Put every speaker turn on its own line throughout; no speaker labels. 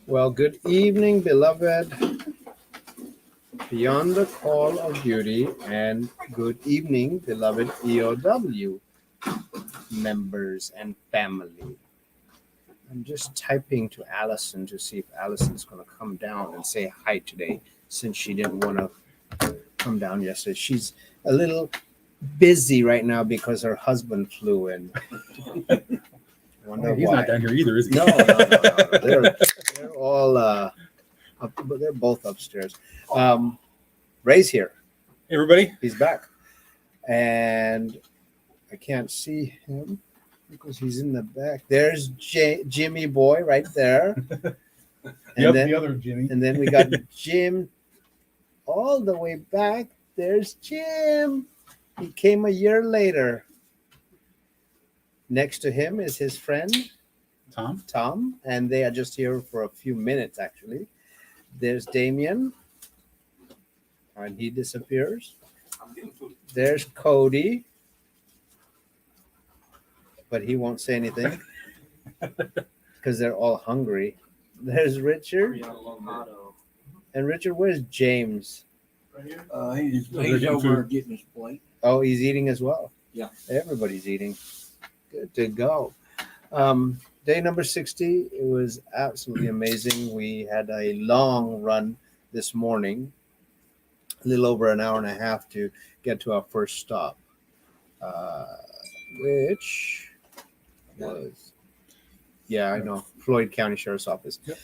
Well, good evening, beloved, beyond the call of duty, and good evening, beloved EOW members and family. I'm just typing to Allison to see if Allison's going to come down and say hi today since she didn't want to come down yesterday. She's a little busy right now because her husband flew in. Wonder
He's
why.
not down here either, is he?
No. They're all they're both upstairs. Ray's here.
Hey, everybody.
He's back, and I can't see him because he's in the back. There's Jimmy boy right there.
Yep, the other Jimmy.
And then we got Jim all the way back. There's Jim. He came a year later. Next to him is his friend Tom, and they are just here for a few minutes actually. There's Damien, and he disappears. There's Cody, but he won't say anything because they're all hungry. There's Richard. And Richard, where's James?
He's over getting his plate.
Oh, he's eating as well.
Yeah.
Everybody's eating. Good to go. Day number 60, it was absolutely amazing. We had a long run this morning, a little over an hour and a half to get to our first stop, which was, I know, Floyd County Sheriff's Office.
Yep.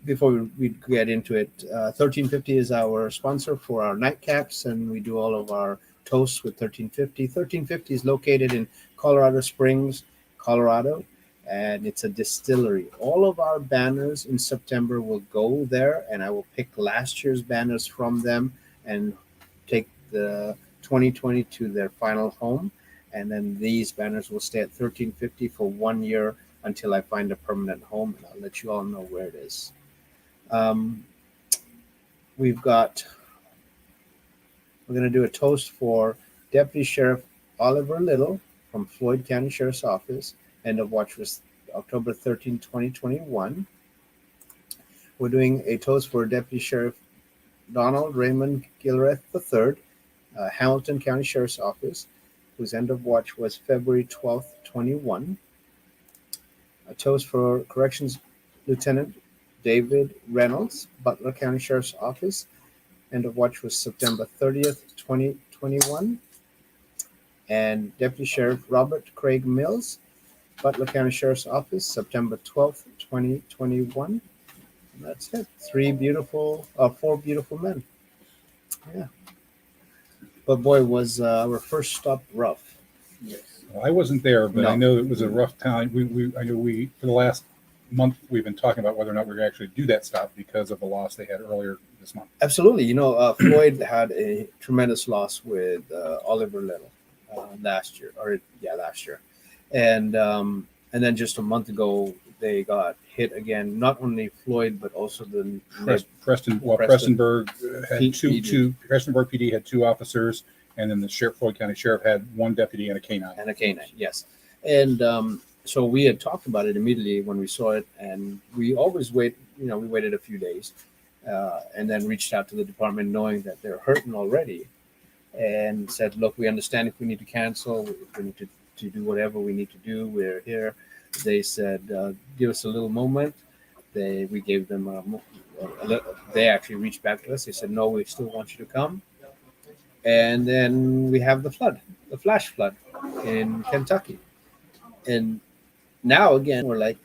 Before we get into it, 1350 is our sponsor for our nightcaps, and we do all of our toasts with 1350. 1350 is located in Colorado Springs, Colorado, and it's a distillery. All of our banners in September will go there, and I will pick last year's banners from them and take the 2020 to their final home. And then these banners will stay at 1350 for 1 year until I find a permanent home, and I'll let you all know where it is. We're going to do a toast for Deputy Sheriff Oliver Little from Floyd County Sheriff's Office. End of watch was October 13, 2021. We're doing a toast for Deputy Sheriff Donald Raymond Gilreath III, Hamilton County Sheriff's Office, whose end of watch was February 12th, 21. A toast for Corrections Lieutenant David Reynolds, Butler County Sheriff's Office. End of watch was September 30th, 2021. And Deputy Sheriff Robert Craig Mills, Butler County Sheriff's Office, September 12th, 2021. And that's it. Four beautiful men. Yeah. But boy, was our first stop rough.
Yes.
Well, I wasn't there, but
No.
I know it was a rough time. I know for the last month we've been talking about whether or not we're going to actually do that stop because of the loss they had earlier this month.
Absolutely. Floyd had a tremendous loss with Oliver Little last year. And then just a month ago, they got hit again. Not only Floyd, but also the
Prestonburg had
PD.
Prestonburg PD had two officers, and then the Floyd County Sheriff had one deputy and a canine.
Yes. And so we had talked about it immediately when we saw it, and we always wait. We waited a few days, and then reached out to the department, knowing that they're hurting already, and said, "Look, we understand if we need to cancel, if we need to do whatever we need to do. We're here." They said, "Give us a little moment." We gave them they actually reached back to us. They said, "No, we still want you to come." And then we have the flash flood in Kentucky, and now again we're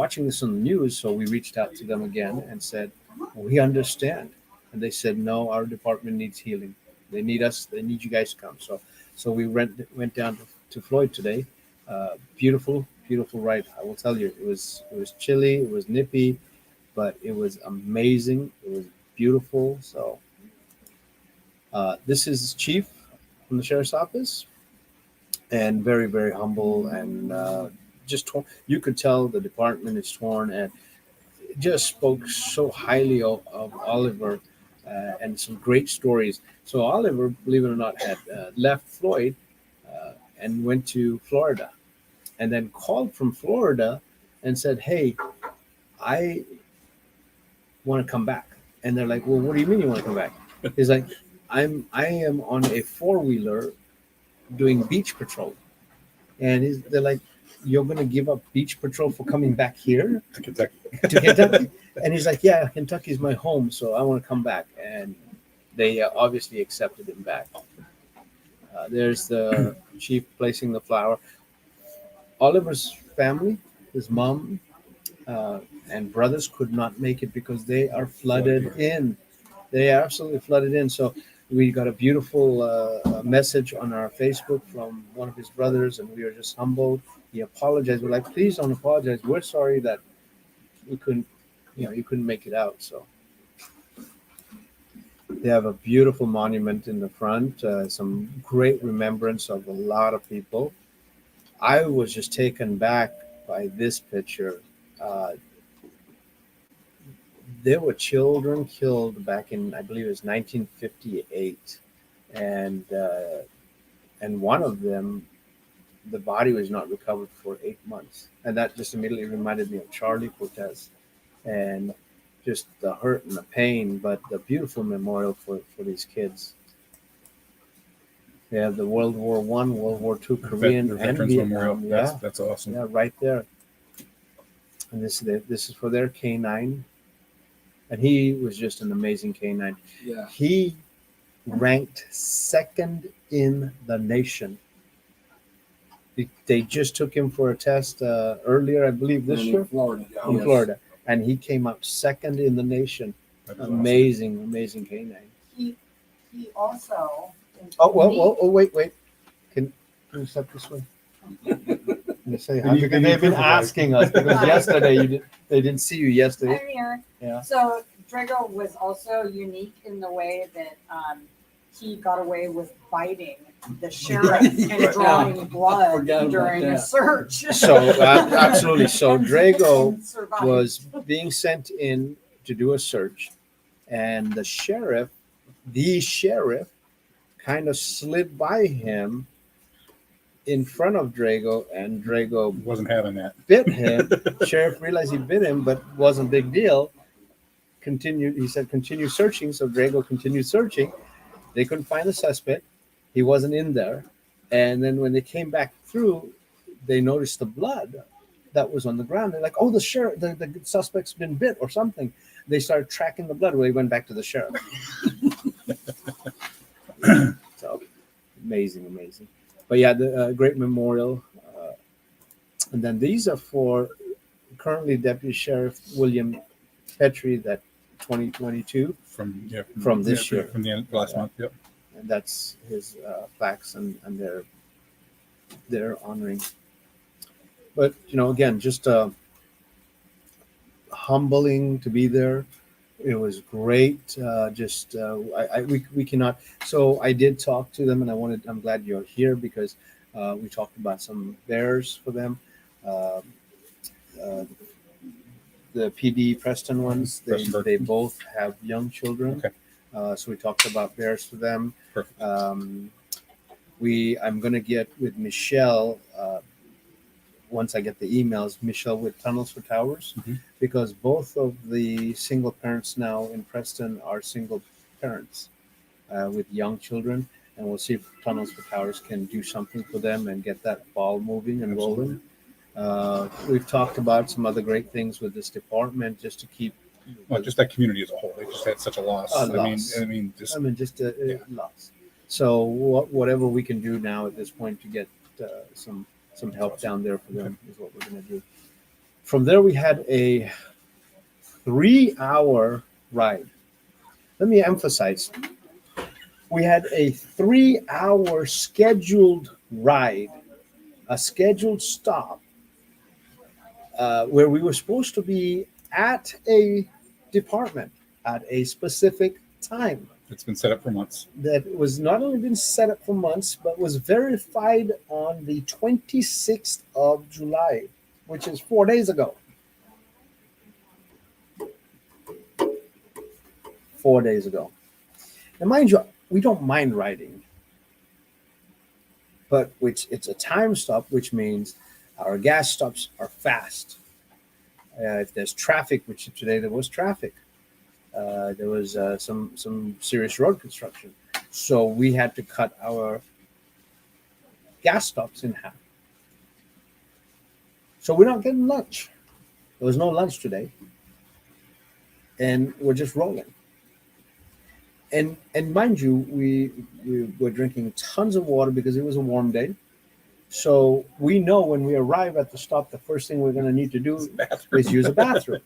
watching this on the news. So we reached out to them again and said, "We understand." And they said, "No, our department needs healing. They need us. They need you guys to come." So we went down to Floyd today. Beautiful ride. I will tell you, it was chilly, it was nippy, but it was amazing. It was beautiful. So this is Chief from the Sheriff's Office, and very, very humble, and just torn. You could tell the department is torn, and just spoke so highly of Oliver, and some great stories. So Oliver, believe it or not, had left Floyd and went to Florida, and then called from Florida and said, "Hey, I want to come back." And they're like, "Well, what do you mean you want to come back?" He's like, I am on a 4-wheeler doing beach patrol." And they're like, "You're going to give up beach patrol for coming back here
To Kentucky.
to Kentucky?" And he's like, "Yeah, Kentucky's my home, so I want to come back." And they obviously accepted him back. There's the chief placing the flower. Oliver's family, his mom and brothers, could not make it because they are flooded in. They are absolutely flooded in. So we got a beautiful message on our Facebook from one of his brothers, and we are just humbled. He apologized. We're like, "Please don't apologize. We're sorry that we couldn't, you couldn't make it out." So they have a beautiful monument in the front, some great remembrance of a lot of people. I was just taken back by this picture. Uh, there were children killed back in, I believe it was 1958, and one of them, the body was not recovered for 8 months, and that just immediately reminded me of Charlie Cortez, and just the hurt and the pain, but the beautiful memorial for these kids. They have the World War One, World War Two, Korean,
The
and
Veterans Memorial.
Vietnam.
That's awesome.
Yeah, right there. And this is for their canine, and he was just an amazing canine.
Yeah.
He ranked second in the nation. They just took him for a test earlier, I believe, this year
In Florida.
in Florida, and he came out second in the nation.
That is
Amazing canine.
He also.
Oh, wait. Can you step this way? Can you say hi?
Can you-
Because
can you
they've been
prove it, right?
asking us because yesterday they didn't see you yesterday.
I'm here.
Yeah.
So Drago was also unique in the way that he got away with biting the sheriff and drawing blood
Forgot about
during a
that.
search.
So absolutely. So Drago
And survived.
was being sent in to do a search, and the sheriff kind of slid by him in front of Drago, and Drago
Wasn't having that.
bit him. Sheriff realized he bit him, but wasn't a big deal. He said, continue searching. So Drago continued searching. They couldn't find the suspect. He wasn't in there. And then when they came back through, they noticed the blood that was on the ground. They're like, "Oh, the suspect's been bit or something." They started tracking the blood. Well, they went back to the sheriff. So amazing. But yeah, the great memorial. And then these are for currently Deputy Sheriff William Petrie, that 2022, from this year.
From the end last month. Yep.
and that's his plaques, and they're honoring. But again, just humbling to be there. It was great. We cannot. So I did talk to them, and I'm glad you're here because we talked about some bears for them. The PD Preston ones, they both have young children.
Okay.
So we talked about bears for them.
Perfect.
I'm going to get with Michelle once I get the emails, Michelle with Tunnels for Towers, because both of the single parents now in Preston are single parents with young children, and we'll see if Tunnels for Towers can do something for them and get that ball moving and rolling. We've talked about some other great things with this department just to keep.
Well, just that community as a whole, they just had such a loss.
Loss.
I mean, just
a loss. So whatever we can do now at this point to get some help down there for them is what we're going to do. From there, we had a 3-hour ride. Let me emphasize, we had a 3-hour scheduled ride, a scheduled stop, where we were supposed to be at a department at a specific time.
it's been set up for months.
That was not only been set up for months, but was verified on the 26th of July, which is 4 days ago. 4 days ago. Now, mind you, we don't mind riding, but it's a time stop, which means our gas stops are fast. If there's traffic, which today there was traffic, there was some serious road construction. So we had to cut our gas stops in half. So we're not getting lunch. There was no lunch today. And we're just rolling. And mind you, we were drinking tons of water because it was a warm day. So we know when we arrive at the stop, the first thing we're going to need to do is use a bathroom.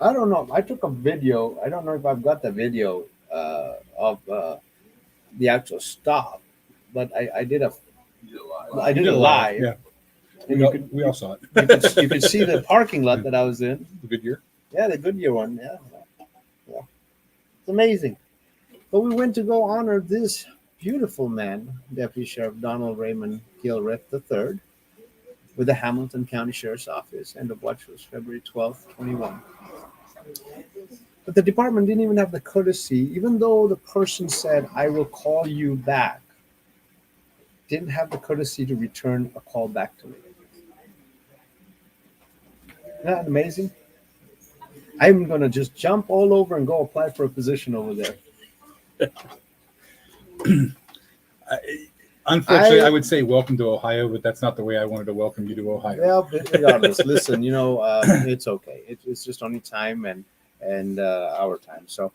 I don't know. I took a video. I don't know if I've got the video of the actual stop, but I did a live.
Yeah,
And
we all saw it.
you could see the parking lot that I was in.
The Goodyear.
Yeah, the Goodyear one. Yeah. It's amazing. But we went to go honor this beautiful man, Deputy Sheriff Donald Raymond Gilreath III, with the Hamilton County Sheriff's Office. End of watch was February 12th, 21. But the department didn't even have the courtesy, even though the person said, I will call you back, didn't have the courtesy to return a call back to me. Isn't that amazing? I'm going to just jump all over and go apply for a position over there.
Unfortunately, I would say welcome to Ohio, but that's not the way I wanted to welcome you to Ohio.
Well, regardless, listen, it's okay. It's just only time and our time. So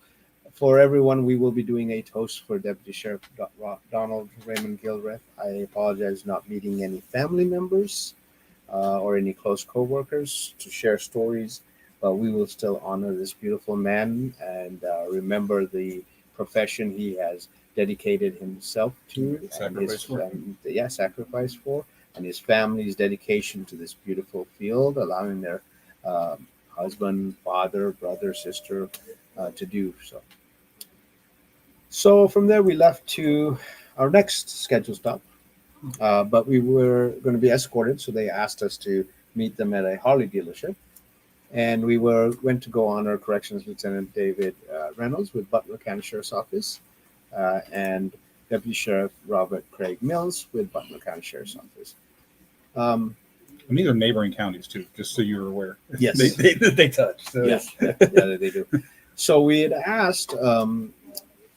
for everyone, we will be doing a toast for Deputy Sheriff Donald Raymond Gilreath. I apologize not meeting any family members or any close co-workers to share stories, but we will still honor this beautiful man and remember the profession he has dedicated himself to, sacrifice for, and his family's dedication to this beautiful field, allowing their husband, father, brother, sister to do so. So from there, we left to our next scheduled stop, but we were going to be escorted, so they asked us to meet them at a Harley dealership. And we went to go honor Corrections Lieutenant David Reynolds with Butler County Sheriff's Office and Deputy Sheriff Robert Craig Mills with Butler County Sheriff's Office.
And these are neighboring counties too, just so you're aware.
Yes,
they touch. So.
Yes, yeah, they do. So we had asked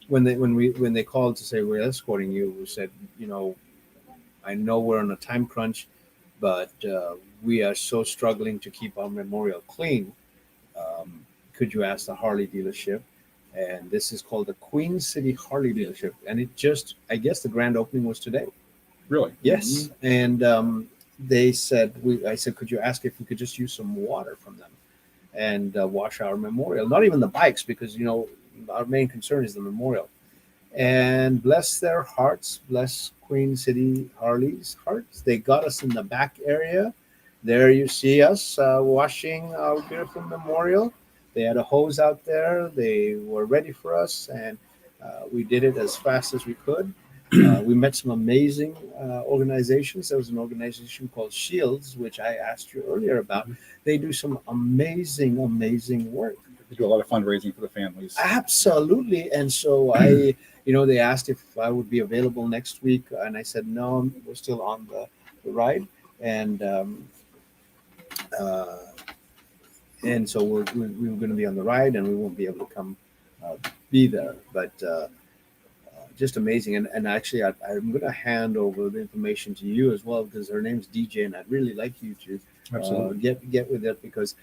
when they called to say we're escorting you, we said, I know we're on a time crunch, but we are so struggling to keep our memorial clean. Could you ask the Harley dealership? And this is called the Queen City Harley dealership. And I guess the grand opening was today.
Really?
Yes. Mm-hmm. And they said, I said, could you ask if we could just use some water from them and wash our memorial? Not even the bikes, because, our main concern is the memorial. And bless their hearts, bless Queen City Harley's hearts. They got us in the back area. There you see us washing our beautiful memorial. They had a hose out there. They were ready for us, and we did it as fast as we could. We met some amazing organizations. There was an organization called Shields, which I asked you earlier about. They do some amazing, amazing work.
They do a lot of fundraising for the families.
Absolutely. And so they asked if I would be available next week, and I said, no, we're still on the ride. And so we were going to be on the ride, and we won't be able to come be there. But just amazing. And actually, I'm going to hand over the information to you as well, because her name's DJ, and I'd really like you to get with it, because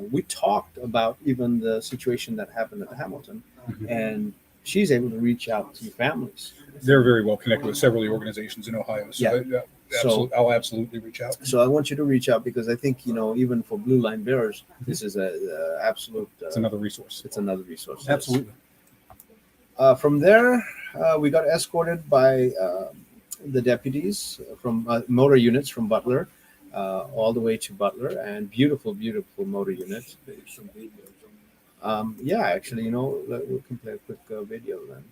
we talked about even the situation that happened at Hamilton, and she's able to reach out to families.
They're very well connected with several organizations in Ohio. So I'll absolutely reach out.
So I want you to reach out, because I think, even for Blue Line Bearers, this is a absolute.
It's another resource.
It's another resource.
Absolutely.
From there, we got escorted by the deputies from motor units from Butler, all the way to Butler, and beautiful, beautiful motor units. Actually, we can play a quick video then.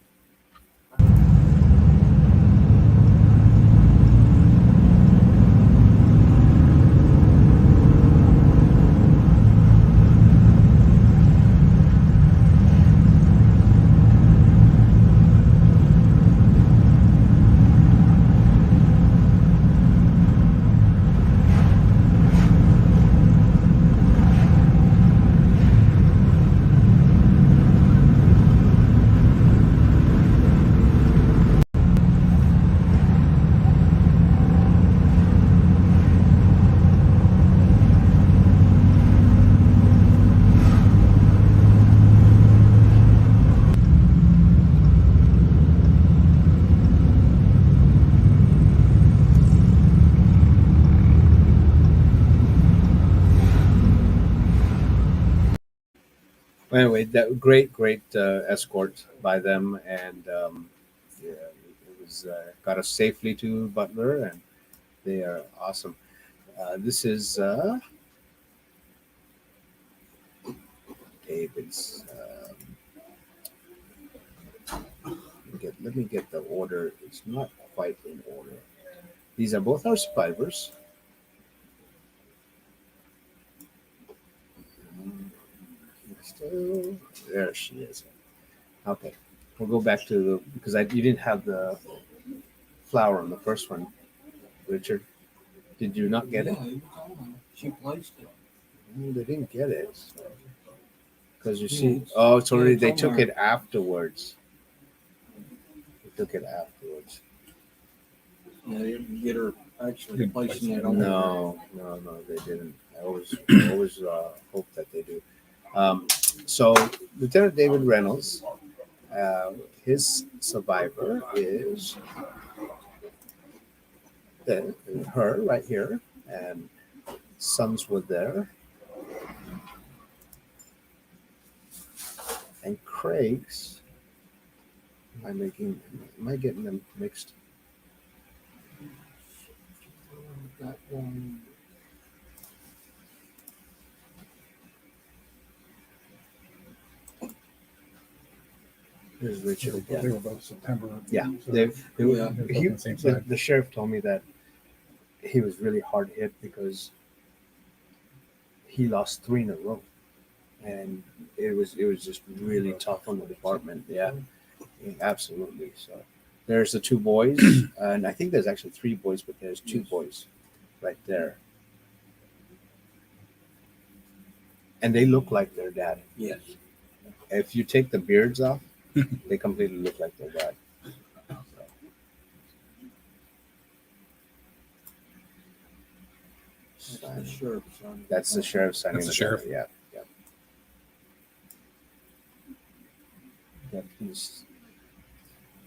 Anyway, that great escort by them, and yeah, it was got us safely to Butler, and they are awesome. This is David's. Let me get the order. It's not quite in order. These are both our survivors. Still, there she is. Okay, we'll go back to the because you didn't have the flower on the first one, Richard. Did you not get it?
Yeah, it was on there. She placed it.
They didn't get it because you
Yeah,
see.
it's-
Oh, it's already.
it's
They
on
took
there.
it afterwards. They took it afterwards.
Yeah, they didn't get her actually
Didn't
placing
place
it
it.
on there.
No, they didn't. I always hope that they do. So Lieutenant David Reynolds, his survivor is her right here, and sons were there, and Craig's. Am I getting them mixed?
That one.
Here's Richard
They
again.
were both September.
Yeah,
so
they,
Yeah.
they're both on the same side.
the sheriff told me that he was really hard hit because he lost 3 in a row, and it was just really tough on the department. Yeah, absolutely. So there's the 2 boys, and I think there's actually 3 boys, but there's 2
Yes.
boys right there, and they look like their dad.
Yes.
If you take the beards off, they completely look like their dad.
That's the sheriff's son.
That's the sheriff signing.
That's the sheriff.
Yeah. Yep,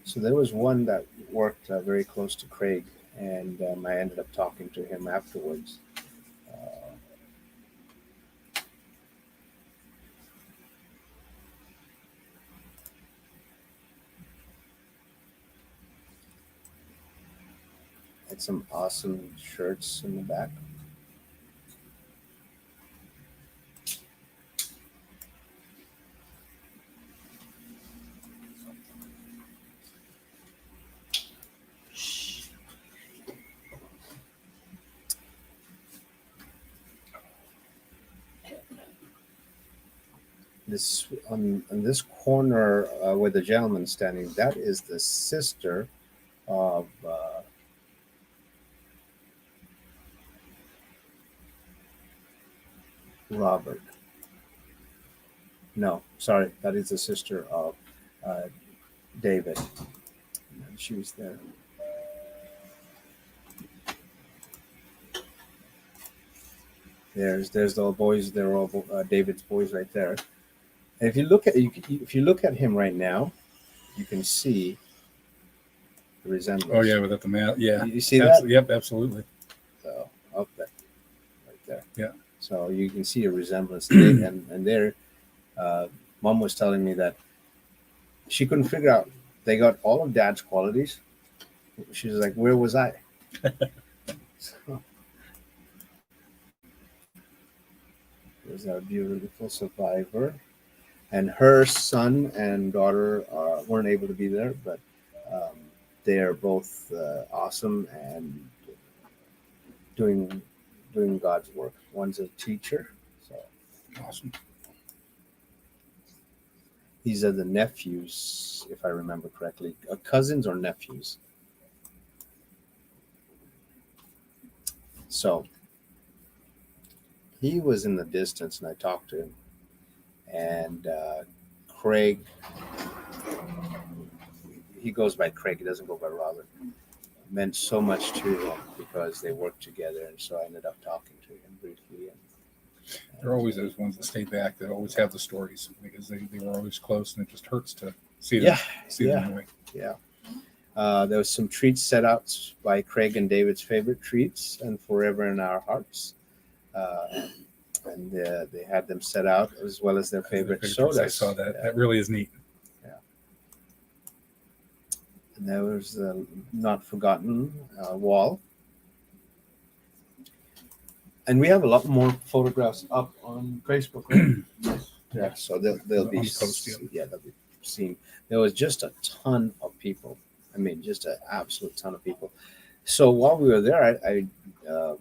so there was one that worked very close to Craig, and I ended up talking to him afterwards. Had some awesome shirts in the back. This on this corner where the gentleman's standing, that is the sister of Robert. No, sorry, that is the sister of David. And she was there. There's the boys. They're all David's boys right there. And if you look at him right now, you can see the resemblance.
Oh yeah, without the mask. Yeah,
You see that?
Yep, absolutely.
So up there, right there.
Yeah.
So you can see a resemblance there, and there, Mom was telling me that she couldn't figure out. They got all of Dad's qualities. She was like, "Where was I?" So, there's our beautiful survivor, and her son and daughter weren't able to be there, but they are both awesome and doing God's work. One's a teacher, so
Awesome.
these are the nephews, if I remember correctly, cousins or nephews. So he was in the distance, and I talked to him, and Craig. He goes by Craig. He doesn't go by Robert. Meant so much to him because they worked together, and so I ended up talking to him briefly.
There are always those ones that stay back that always have the stories because they were always close, and it just hurts to see them. See them away.
Yeah. There was some treats set out by Craig and David's favorite treats, and forever in our hearts. and they had them set out as well as their favorite sodas.
I saw that. That really is neat.
And there was the not forgotten wall. And we have a lot more photographs up on Facebook, right? Yeah, so they'll be
posted.
yeah, they'll be seen. There was just a ton of people. I mean, just an absolute ton of people. So while we were there, I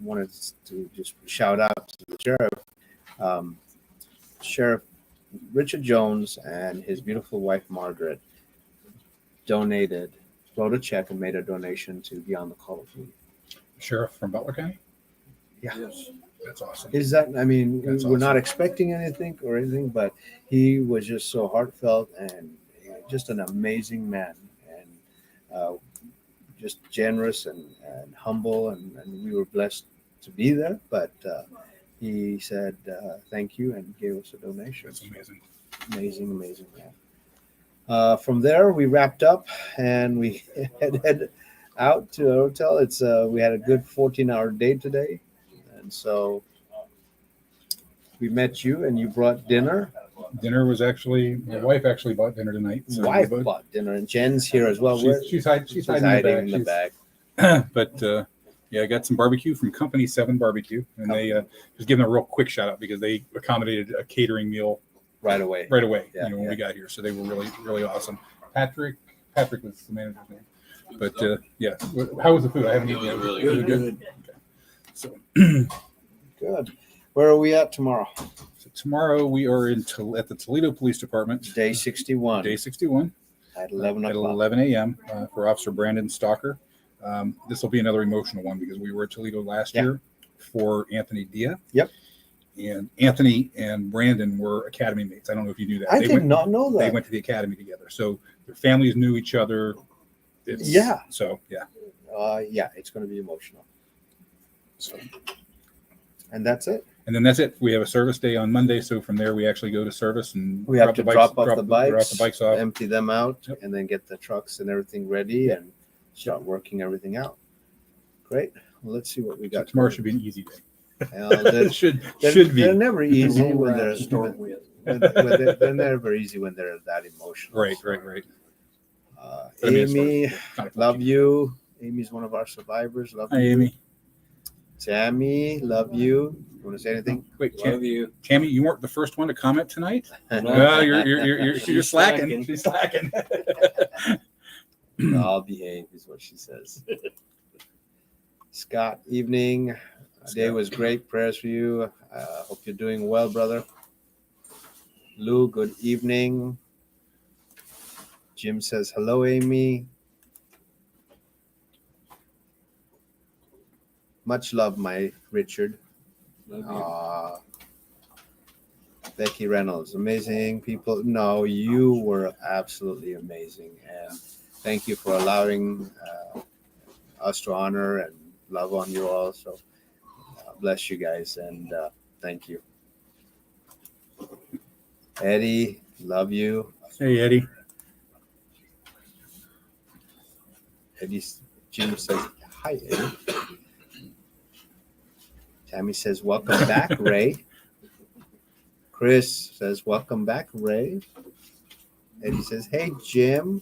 wanted to just shout out to the sheriff. Sheriff Richard Jones and his beautiful wife Margaret wrote a check and made a donation to Beyond the Call of Duty.
Sheriff from Butler County?
Yeah.
Yes.
That's awesome.
Is that, I mean,
That's
we're not
awesome.
expecting anything, but he was just so heartfelt and just an amazing man and just generous and humble. And we were blessed to be there, but he said, thank you and gave us a donation.
That's amazing.
Amazing, man. From there, we wrapped up and we headed out to a hotel. We had a good 14-hour day today. And so we met you and you brought dinner.
Dinner was actually, my wife actually bought dinner tonight. So
Wife bought dinner and Jen's here as well.
She's hiding in the
back.
But yeah, I got some barbecue from Company 7 Barbecue. And they just give them a real quick shout out because they accommodated a catering meal
right away.
Yeah, when we got here. So they were really, really awesome. Patrick was the manager's name. But yeah, how was the food? I haven't eaten yet.
Really good.
Okay. So
Good. Where are we at tomorrow?
So tomorrow we are at the Toledo Police Department.
Day 61
Day 61
at 11
at
o'clock.
11 a.m. For Officer Brandon Stalker. This will be another emotional one because we were at Toledo last year for Anthony Dia.
Yep.
And Anthony and Brandon were academy mates. I don't know if you knew that.
I did not know that.
They went to the academy together. So their families knew each other.
Yeah.
So, yeah.
Yeah, it's going to be emotional. So, and that's it.
And then that's it. We have a service day on Monday. So from there, we actually go to service and
We have to drop off the bikes,
off.
empty them out,
Yep.
and then get the trucks and everything ready and start working everything out. Great. Well, let's see what we got.
Tomorrow should be an easy day.
They're,
should
they're
be.
never easy
We're
when
at
they're
the store with.
they're never easy when they're that emotional.
Right. But I mean,
Amy,
it's not a
love you. Amy's one of our survivors. Love
Hi,
you.
Amy.
Tammy, love you. You want to say anything?
Wait,
Love you.
Tammy, you weren't the first one to comment tonight.
No.
No, you're
She's
slacking.
slacking.
She's slacking.
I'll behave, is what she says. Scott, evening. Day was great. Prayers for you. Hope you're doing well, brother. Lou, good evening. Jim says, hello, Amy. Much love, my Richard.
Love
Becky Reynolds, amazing people. No, you were absolutely amazing. And thank you for allowing us to honor and love on you all. So bless you guys and thank you. Eddie, love you.
Hey, Eddie.
Jim says, hi, Eddie. Tammy says, welcome back, Ray. Chris says, welcome back, Ray. Eddie says, hey, Jim.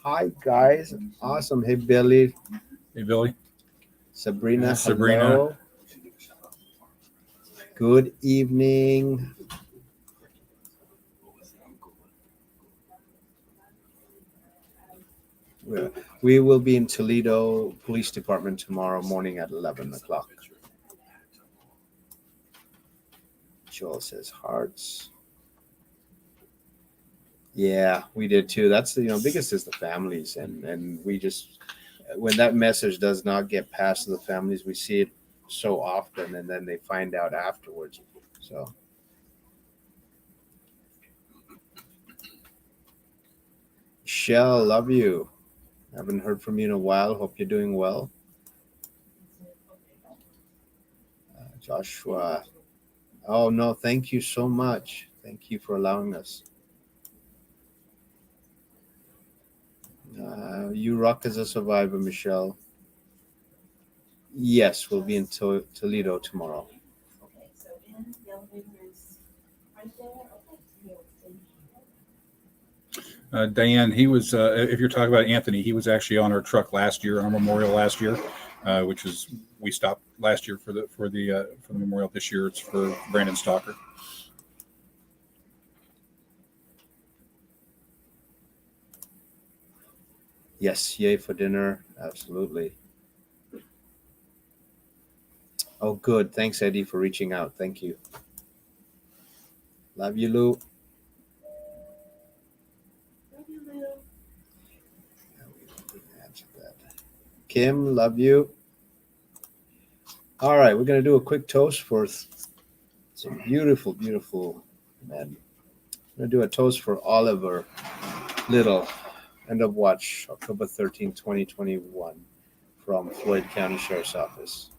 Hi, guys. Awesome. Hey, Billy.
Hey, Billy.
Sabrina.
Yeah, Sabrina.
Hello. Good evening. We will be in Toledo Police Department tomorrow morning at 11 o'clock. Joel says hearts. Yeah, we did too. That's the biggest is the families, and we just when that message does not get past to the families, we see it so often, and then they find out afterwards. So. Michelle, love you. Haven't heard from you in a while. Hope you're doing well. Joshua. Oh, no, thank you so much. Thank you for allowing us. You rock as a survivor, Michelle. Yes, we'll be in Toledo tomorrow.
Diane, he was, if you're talking about Anthony, he was actually on our truck last year, on our memorial last year, which is, we stopped last year for the memorial. This year it's for Brandon Stalker.
Yes, yay for dinner. Absolutely. Oh, good. Thanks, Eddie, for reaching out. Thank you. Love you, Lou. Yeah, we didn't answer that. Kim, love you. All right, we're going to do a quick toast for some beautiful, beautiful men. We're going to do a toast for Oliver Little, end of watch, October 13, 2021, from Floyd County Sheriff's Office.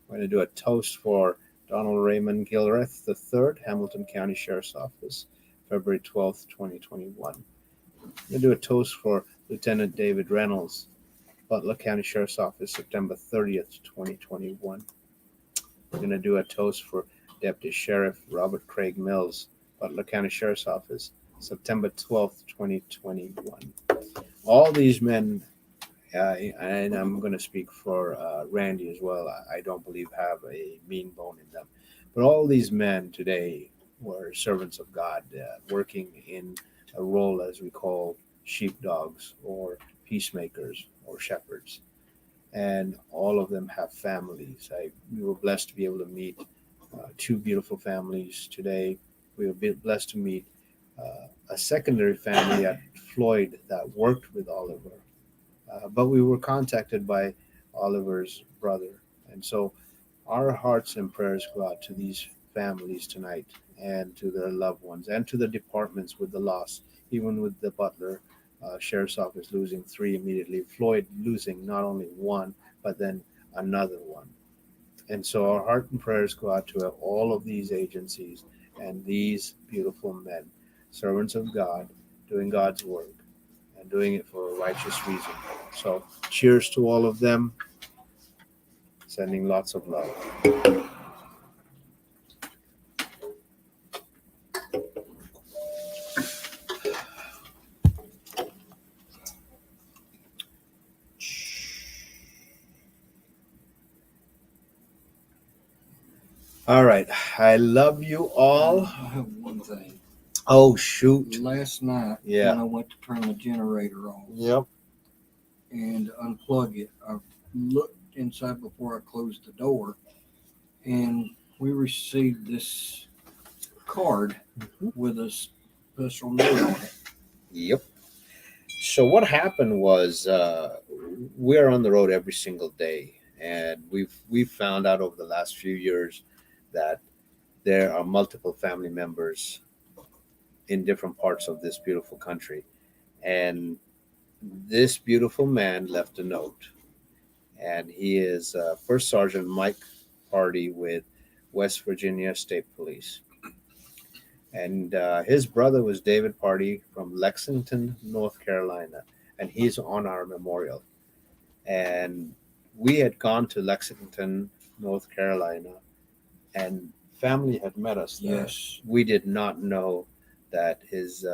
We're going to do a toast for Donald Raymond Gilreath III, Hamilton County Sheriff's Office, February 12th, 2021. We're going to do a toast for Lieutenant David Reynolds, Butler County Sheriff's Office, September 30th, 2021. We're going to do a toast for Deputy Sheriff Robert Craig Mills, Butler County Sheriff's Office, September 12th, 2021. All these men, and I'm going to speak for Randy as well, I don't believe have a mean bone in them. But all these men today were servants of God, working in a role as we call sheepdogs or peacemakers or shepherds. And all of them have families. We were blessed to be able to meet two beautiful families today. We were blessed to meet a secondary family at Floyd that worked with Oliver. But we were contacted by Oliver's brother. And so our hearts and prayers go out to these families tonight and to their loved ones and to the departments with the loss, even with the Butler Sheriff's Office losing 3 immediately, Floyd losing not only one, but then another one. And so our heart and prayers go out to all of these agencies and these beautiful men, servants of God, doing God's work and doing it for a righteous reason. So cheers to all of them. Sending lots of love. All right. I love you all.
I have one thing.
Oh, shoot.
Last night,
Yeah.
when I went to turn the generator off
Yep.
and unplug it, I looked inside before I closed the door, and we received this card with a special note on it.
Yep. So what happened was we're on the road every single day, and we've found out over the last few years that there are multiple family members in different parts of this beautiful country. And this beautiful man left a note. And he is First Sergeant Mike Hardy with West Virginia State Police. And his brother was David Party from Lexington, North Carolina. And he's on our memorial. And we had gone to Lexington, North Carolina, and family had met us there.
Yes.
We did not know that his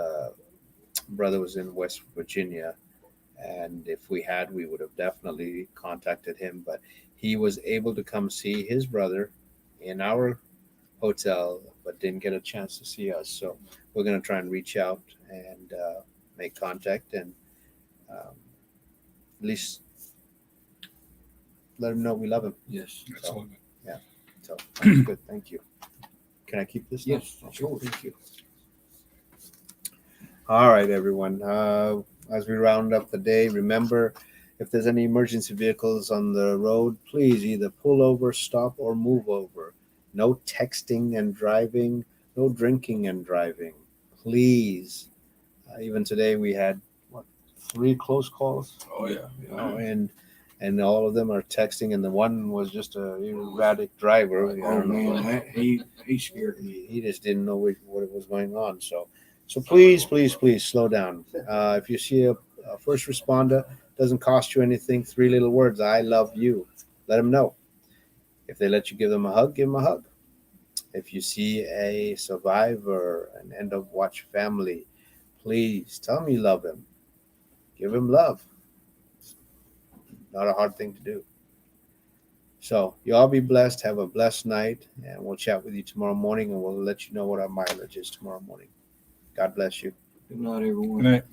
brother was in West Virginia. And if we had, we would have definitely contacted him. But he was able to come see his brother in our hotel, but didn't get a chance to see us. So we're going to try and reach out and make contact and at least let him know we love him.
Yes.
Absolutely.
So that's good. Thank you. Can I keep this?
Yes,
now?
sure.
Thank you. All right, everyone. As we round up the day, remember, if there's any emergency vehicles on the road, please either pull over, stop, or move over. No texting and driving, no drinking and driving. Please. Even today we had, 3 close calls?
Oh, yeah.
And all of them are texting, and the one was just a erratic driver. I
Oh,
don't know.
man, he scared me.
He just didn't know what was going on. So please slow down. If you see a first responder, doesn't cost you anything. 3 little words: "I love you." Let them know. If they let you give them a hug, give them a hug. If you see a survivor, an end of watch family, please tell him you love him. Give him love. It's not a hard thing to do. So you all be blessed. Have a blessed night, and we'll chat with you tomorrow morning, and we'll let you know what our mileage is tomorrow morning. God bless you.
Good night, everyone.
Good night.